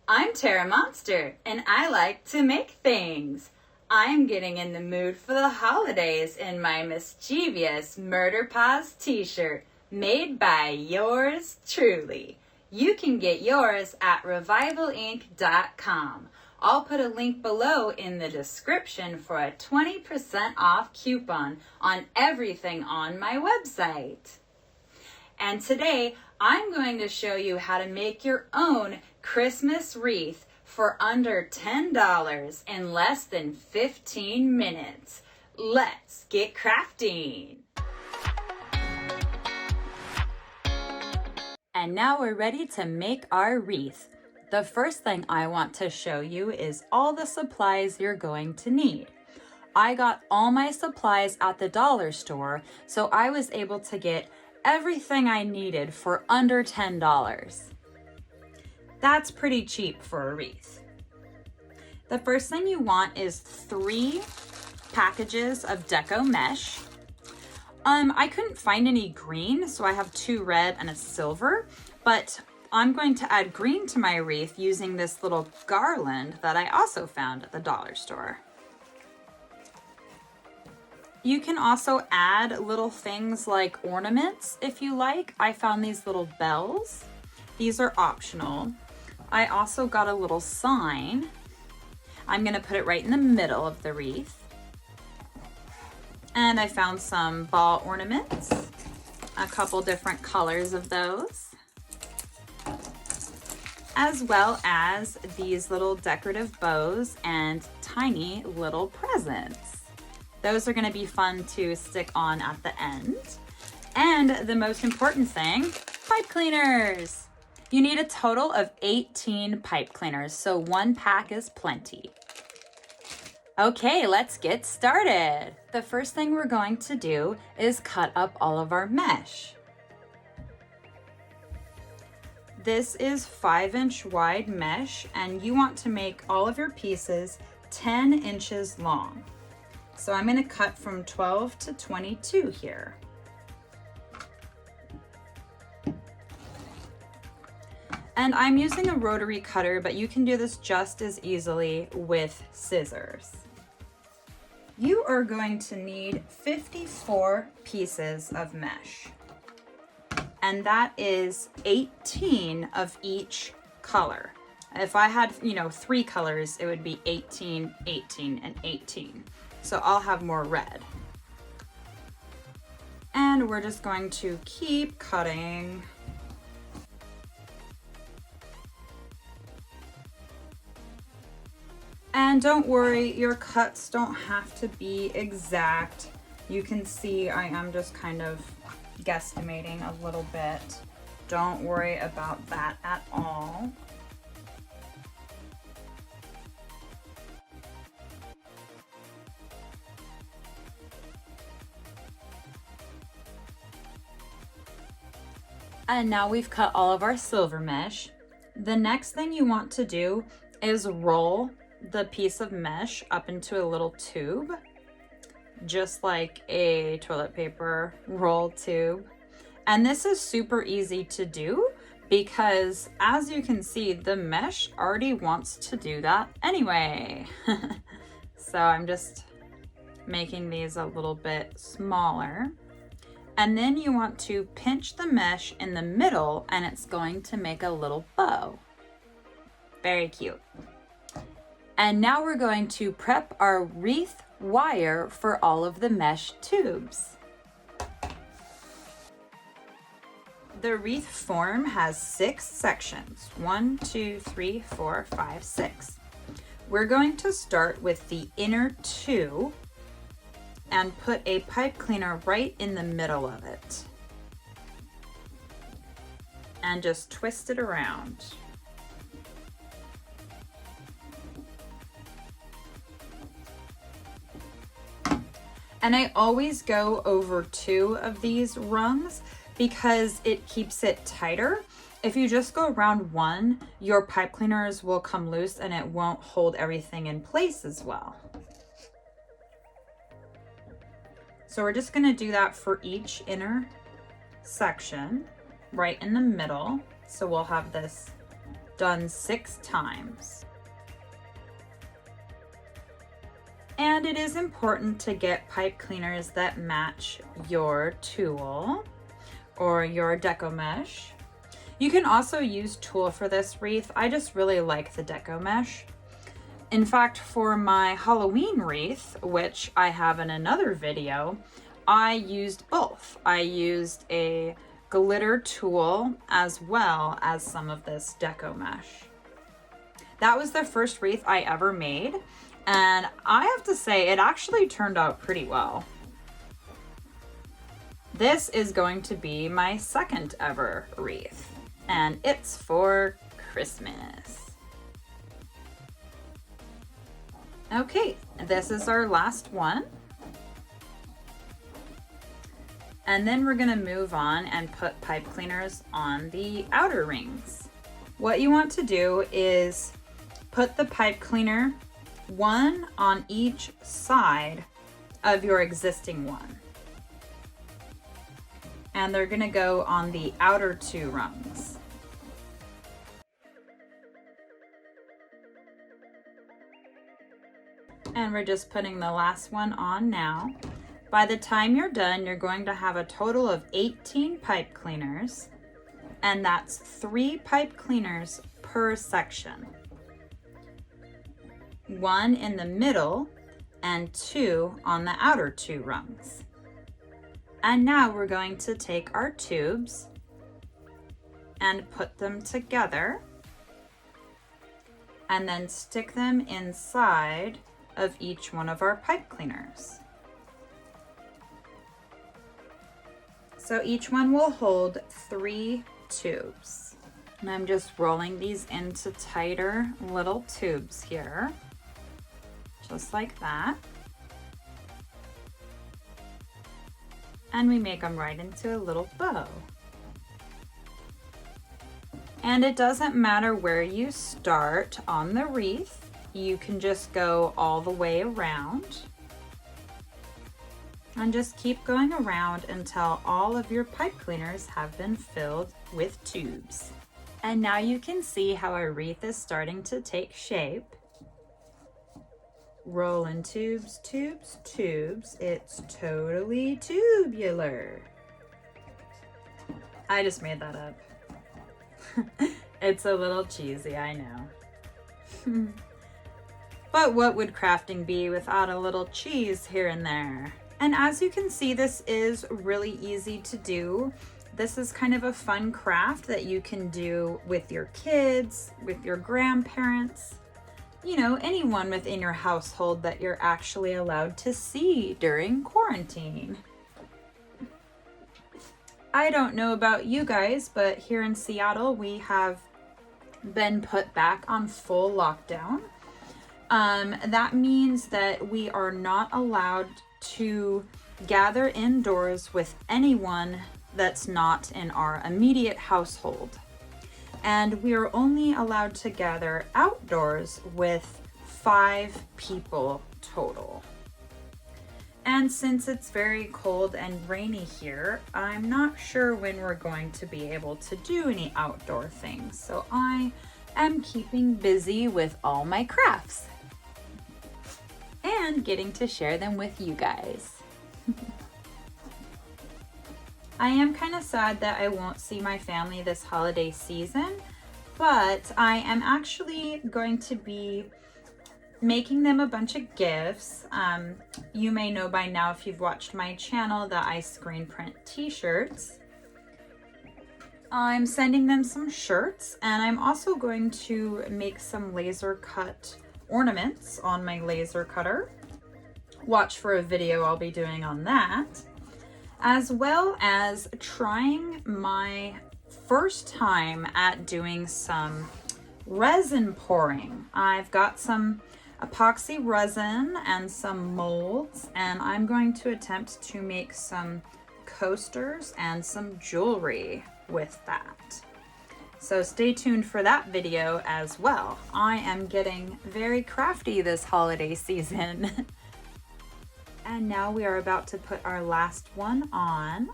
I'm Tara Monster, and I like to make things. I'm getting in the mood for the holidays in my mischievous Murder Paws t-shirt, made by yours truly. You can get yours at revivalinc.com. I'll put a link below in the description for a 20% off coupon on everything on my website. And today, I'm going to show you how to make your own Christmas wreath for under $10 in less than 15 minutes. Let's get crafting! And now we're ready to make our wreath. The first thing I want to show you is all the supplies you're going to need. I got all my supplies at the dollar store, so I was able to get everything I needed for under $10. That's pretty cheap for a wreath. The first thing you want is 3 packages of deco mesh. I couldn't find any green, so I have 2 red and a silver, but I'm going to add green to my wreath using this little garland that I also found at the dollar store. You can also add little things like ornaments if you like. I found these little bells. These are optional. I also got a little sign. I'm gonna put it right in the middle of the wreath. And I found some ball ornaments, a couple different colors of those, as well as these little decorative bows and tiny little presents. Those are going to be fun to stick on at the end. And the most important thing, pipe cleaners. You need a total of 18 pipe cleaners, so 1 pack is plenty. Okay, let's get started. The first thing we're going to do is cut up all of our mesh. This is 5-inch wide mesh, and you want to make all of your pieces 10 inches long. So I'm going to cut from 12 to 22 here. And I'm using a rotary cutter, but you can do this just as easily with scissors. You are going to need 54 pieces of mesh. And that is 18 of each color. If I had, 3 colors, it would be 18, 18, and 18. So I'll have more red. And we're just going to keep cutting. And don't worry, your cuts don't have to be exact. You can see I am just kind of guesstimating a little bit. Don't worry about that at all. And now we've cut all of our silver mesh. The next thing you want to do is roll the piece of mesh up into a little tube, just like a toilet paper roll tube. And this is super easy to do because, as you can see, the mesh already wants to do that anyway. So I'm just making these a little bit smaller. And then you want to pinch the mesh in the middle, and it's going to make a little bow. Very cute. And now we're going to prep our wreath wire for all of the mesh tubes. The wreath form has 6 sections. 1, 2, 3, 4, 5, 6. We're going to start with the inner 2 and put a pipe cleaner right in the middle of it. And just twist it around. And I always go over 2 of these rungs because it keeps it tighter. If you just go around 1, your pipe cleaners will come loose and it won't hold everything in place as well. So we're just gonna do that for each inner section, right in the middle. So we'll have this done 6 times. And it is important to get pipe cleaners that match your tulle or your deco mesh. You can also use tulle for this wreath. I just really like the deco mesh. In fact, for my Halloween wreath, which I have in another video, I used both. I used a glitter tulle as well as some of this deco mesh. That was the first wreath I ever made, and I have to say it actually turned out pretty well. This is going to be my second ever wreath, and it's for Christmas. Okay, this is our last one. And then we're gonna move on and put pipe cleaners on the outer rings. What you want to do is put the pipe cleaner one on each side of your existing one. And they're gonna go on the outer 2 rungs. And we're just putting the last one on now. By the time you're done, you're going to have a total of 18 pipe cleaners, and that's 3 pipe cleaners per section. 1 in the middle and 2 on the outer 2 rungs. And now we're going to take our tubes and put them together and then stick them inside of each one of our pipe cleaners. So each one will hold 3 tubes. And I'm just rolling these into tighter little tubes here, just like that. And we make them right into a little bow. And it doesn't matter where you start on the wreath. You can just go all the way around and just keep going around until all of your pipe cleaners have been filled with tubes. And now you can see how our wreath is starting to take shape. Roll in tubes, tubes, tubes. It's totally tubular. I just made that up. It's a little cheesy, I know. But what would crafting be without a little cheese here and there? And as you can see, this is really easy to do. This is kind of a fun craft that you can do with your kids, with your grandparents, you know, anyone within your household that you're actually allowed to see during quarantine. I don't know about you guys, but here in Seattle, we have been put back on full lockdown. That means that we are not allowed to gather indoors with anyone that's not in our immediate household. And we are only allowed to gather outdoors with 5 people total. And since it's very cold and rainy here, I'm not sure when we're going to be able to do any outdoor things. So I am keeping busy with all my crafts and getting to share them with you guys. I am kind of sad that I won't see my family this holiday season, but I am actually going to be making them a bunch of gifts. You may know by now, if you've watched my channel, that I screen print t-shirts. I'm sending them some shirts, and I'm also going to make some laser cut ornaments on my laser cutter. Watch for a video I'll be doing on that, as well as trying my first time at doing some resin pouring. I've got some epoxy resin and some molds, and I'm going to attempt to make some coasters and some jewelry with that. So stay tuned for that video as well. I am getting very crafty this holiday season. And now we are about to put our last one on.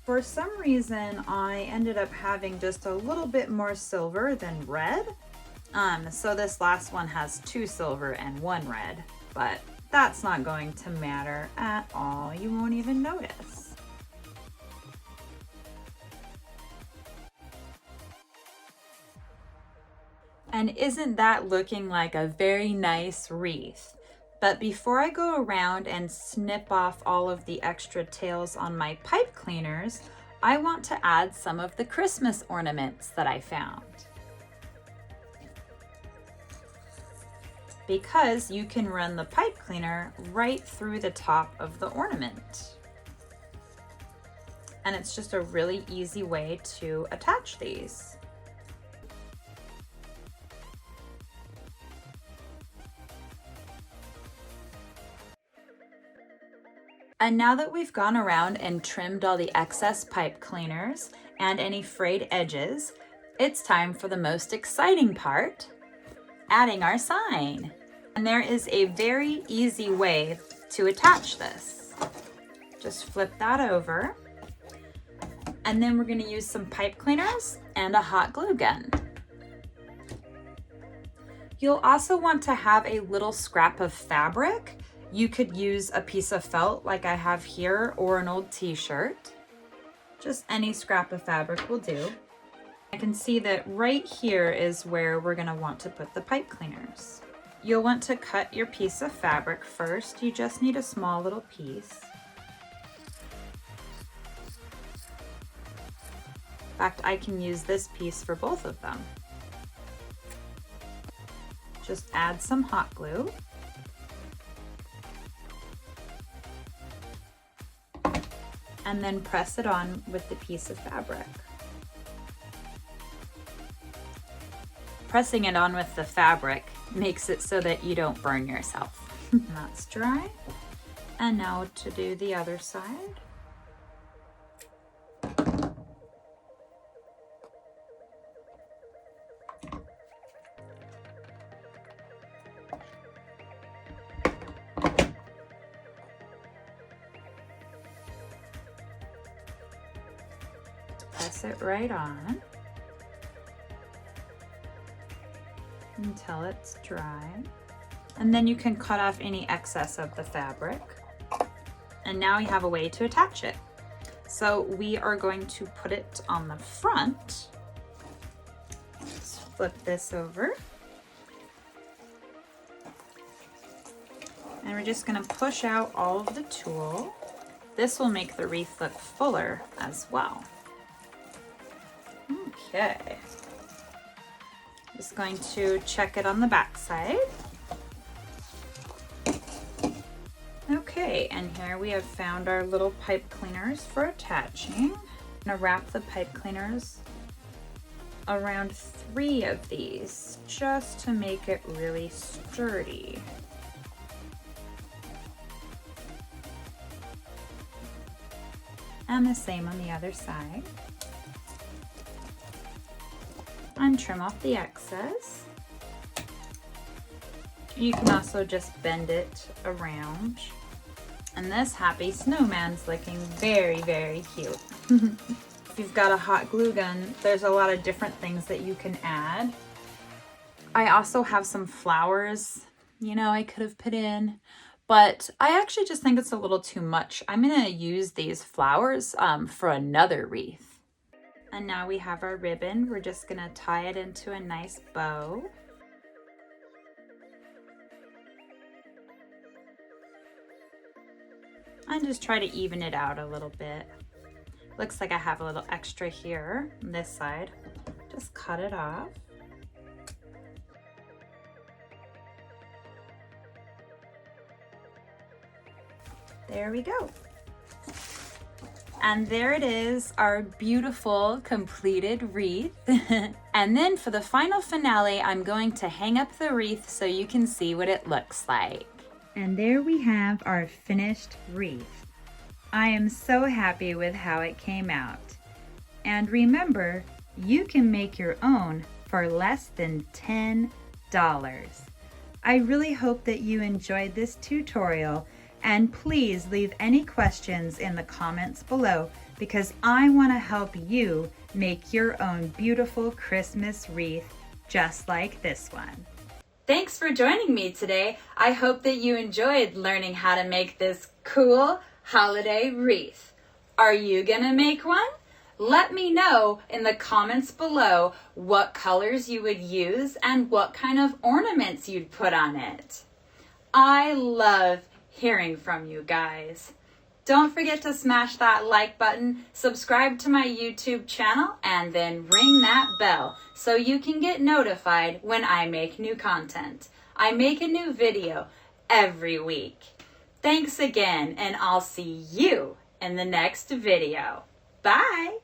For some reason, I ended up having just a little bit more silver than red. So this last one has 2 silver and 1 red, but that's not going to matter at all. You won't even notice. And isn't that looking like a very nice wreath? But before I go around and snip off all of the extra tails on my pipe cleaners, I want to add some of the Christmas ornaments that I found. Because you can run the pipe cleaner right through the top of the ornament. And it's just a really easy way to attach these. And now that we've gone around and trimmed all the excess pipe cleaners and any frayed edges, it's time for the most exciting part, adding our sign. And there is a very easy way to attach this. Just flip that over. And then we're going to use some pipe cleaners and a hot glue gun. You'll also want to have a little scrap of fabric. You could use a piece of felt like I have here, or an old t-shirt. Just any scrap of fabric will do. I can see that right here is where we're going to want to put the pipe cleaners. You'll want to cut your piece of fabric first. You just need a small little piece. In fact, I can use this piece for both of them. Just add some hot glue. And then press it on with the piece of fabric. Pressing it on with the fabric makes it so that you don't burn yourself. That's dry. And now to do the other side. Press it right on until it's dry. And then you can cut off any excess of the fabric. And now you have a way to attach it. So we are going to put it on the front. Let's flip this over. And we're just going to push out all of the tulle. This will make the wreath look fuller as well. Okay. Just going to check it on the back side. Okay, and here we have found our little pipe cleaners for attaching. I'm gonna wrap the pipe cleaners around 3 of these just to make it really sturdy. And the same on the other side. And trim off the excess. You can also just bend it around. And this happy snowman's looking very, very cute. If you've got a hot glue gun, there's a lot of different things that you can add. I also have some flowers, you know, I could have put in, but I actually just think it's a little too much. I'm gonna use these flowers for another wreath. And now we have our ribbon. We're just gonna tie it into a nice bow. And just try to even it out a little bit. Looks like I have a little extra here on this side. Just cut it off. There we go. And there it is, our beautiful completed wreath. And then for the final finale, I'm going to hang up the wreath so you can see what it looks like. And there we have our finished wreath. I am so happy with how it came out. And remember, you can make your own for less than $10. I really hope that you enjoyed this tutorial, and please leave any questions in the comments below because I want to help you make your own beautiful Christmas wreath just like this one. Thanks for joining me today. I hope that you enjoyed learning how to make this cool holiday wreath. Are you gonna make one? Let me know in the comments below what colors you would use and what kind of ornaments you'd put on it. I love hearing from you guys. Don't forget to smash that like button, subscribe to my YouTube channel, and then ring that bell so you can get notified when I make new content. I make a new video every week. Thanks again, and I'll see you in the next video. Bye!